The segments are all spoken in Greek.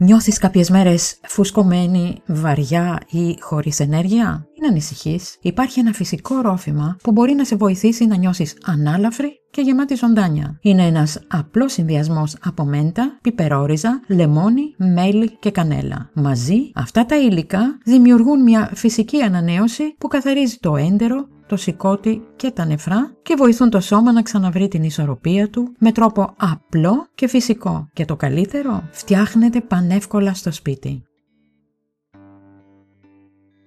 Νιώθεις κάποιες μέρες φουσκωμένη, βαριά ή χωρίς ενέργεια? Μην ανησυχείς. Υπάρχει ένα φυσικό ρόφημα που μπορεί να σε βοηθήσει να νιώσεις ανάλαφρη και γεμάτη ζωντάνια. Είναι ένας απλός συνδυασμός από μέντα, πιπερόριζα, λεμόνι, μέλι και κανέλα. Μαζί, αυτά τα υλικά δημιουργούν μια φυσική ανανέωση που καθαρίζει το έντερο, το σηκώτη και τα νεφρά και βοηθούν το σώμα να ξαναβρει την ισορροπία του με τρόπο απλό και φυσικό. Και το καλύτερο, φτιάχνεται πανεύκολα στο σπίτι.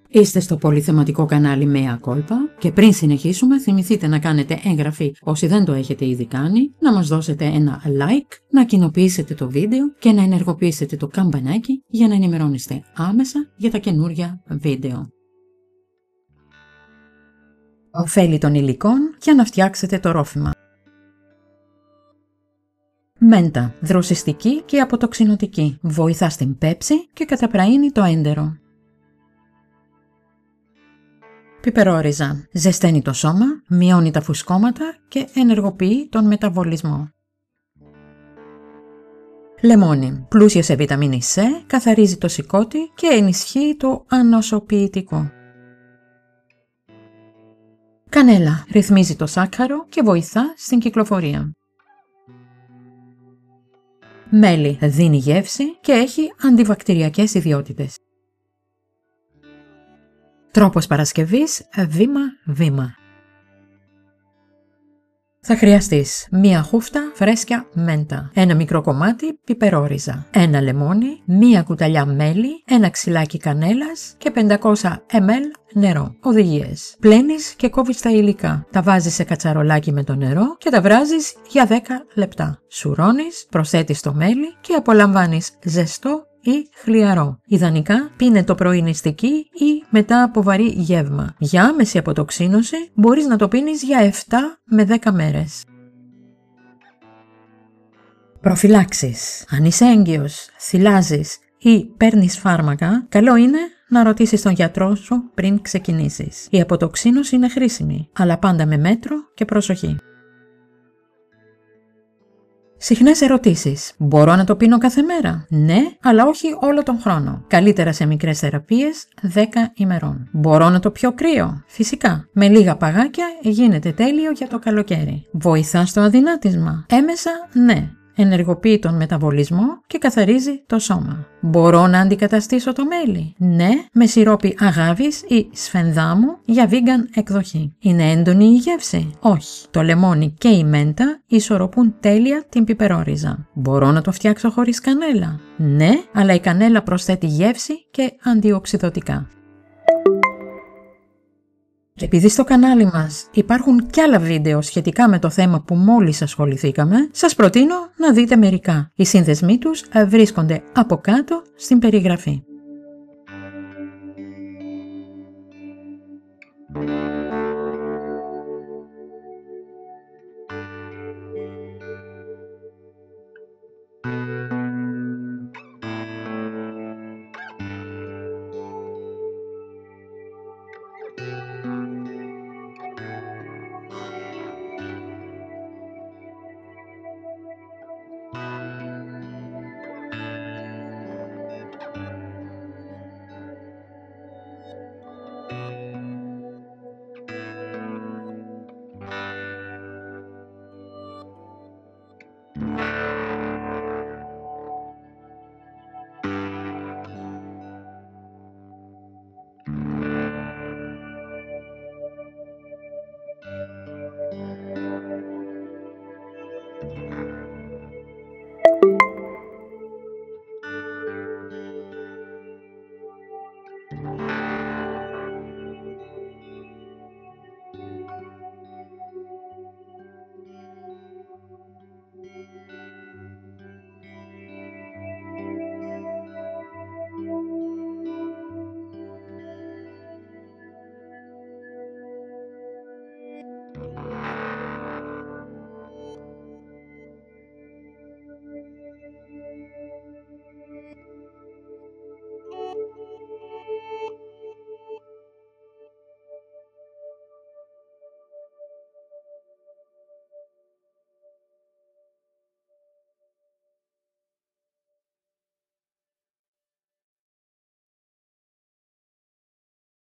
Είστε στο πολυθεματικό κανάλι Μέα Κόλπα και πριν συνεχίσουμε θυμηθείτε να κάνετε εγγραφή όσοι δεν το έχετε ήδη κάνει, να μας δώσετε ένα like, να κοινοποιήσετε το βίντεο και να ενεργοποιήσετε το καμπανάκι για να ενημερώνεστε άμεσα για τα καινούργια βίντεο. Ωφέλη των υλικών για να φτιάξετε το ρόφημα. Μέντα, δροσιστική και αποτοξινωτική, βοηθά στην πέψη και καταπραίνει το έντερο. Πιπερόριζα, ζεσταίνει το σώμα, μειώνει τα φουσκώματα και ενεργοποιεί τον μεταβολισμό. Λεμόνι, πλούσιο σε βιταμίνη C, καθαρίζει το σηκώτη και ενισχύει το ανοσοποιητικό. Κανέλα, ρυθμίζει το σάκχαρο και βοηθά στην κυκλοφορία. Μέλι, δίνει γεύση και έχει αντιβακτηριακές ιδιότητες. Τρόπος παρασκευής βήμα-βήμα. Θα χρειαστείς μία χούφτα φρέσκια μέντα, ένα μικρό κομμάτι πιπερόριζα, ένα λεμόνι, μία κουταλιά μέλι, ένα ξυλάκι κανέλας και 500 ml νερό. Οδηγίες. Πλένεις και κόβεις τα υλικά. Τα βάζεις σε κατσαρολάκι με το νερό και τα βράζεις για 10 λεπτά. Σουρώνεις, προσθέτεις το μέλι και απολαμβάνεις ζεστό ή χλιαρό. Ιδανικά πίνε το πρωί νηστική ή μετά από βαρύ γεύμα. Για άμεση αποτοξίνωση μπορείς να το πίνεις για 7 με 10 μέρες. Προφυλάξεις. Αν είσαι έγκυος, θυλάζεις ή παίρνεις φάρμακα, καλό είναι να ρωτήσεις τον γιατρό σου πριν ξεκινήσεις. Η αποτοξίνωση είναι χρήσιμη, αλλά πάντα με μέτρο και προσοχή. Συχνές ερωτήσεις. Μπορώ να το πίνω κάθε μέρα? Ναι, αλλά όχι όλο τον χρόνο. Καλύτερα σε μικρές θεραπείες 10 ημερών. Μπορώ να το πιω κρύο? Φυσικά. Με λίγα παγάκια γίνεται τέλειο για το καλοκαίρι. Βοηθά στο αδυνάτισμα? Έμεσα, ναι. Ενεργοποιεί τον μεταβολισμό και καθαρίζει το σώμα. Μπορώ να αντικαταστήσω το μέλι? Ναι, με σιρόπι αγάβης ή σφενδάμου για vegan εκδοχή. Είναι έντονη η γεύση? Όχι. Το λεμόνι και η μέντα ισορροπούν τέλεια την πιπερόριζα. Μπορώ να το φτιάξω χωρίς κανέλα? Ναι, αλλά η κανέλα προσθέτει γεύση και αντιοξυδωτικά. Επειδή στο κανάλι μας υπάρχουν κι άλλα βίντεο σχετικά με το θέμα που μόλις ασχοληθήκαμε, σας προτείνω να δείτε μερικά. Οι σύνδεσμοί τους βρίσκονται από κάτω στην περιγραφή.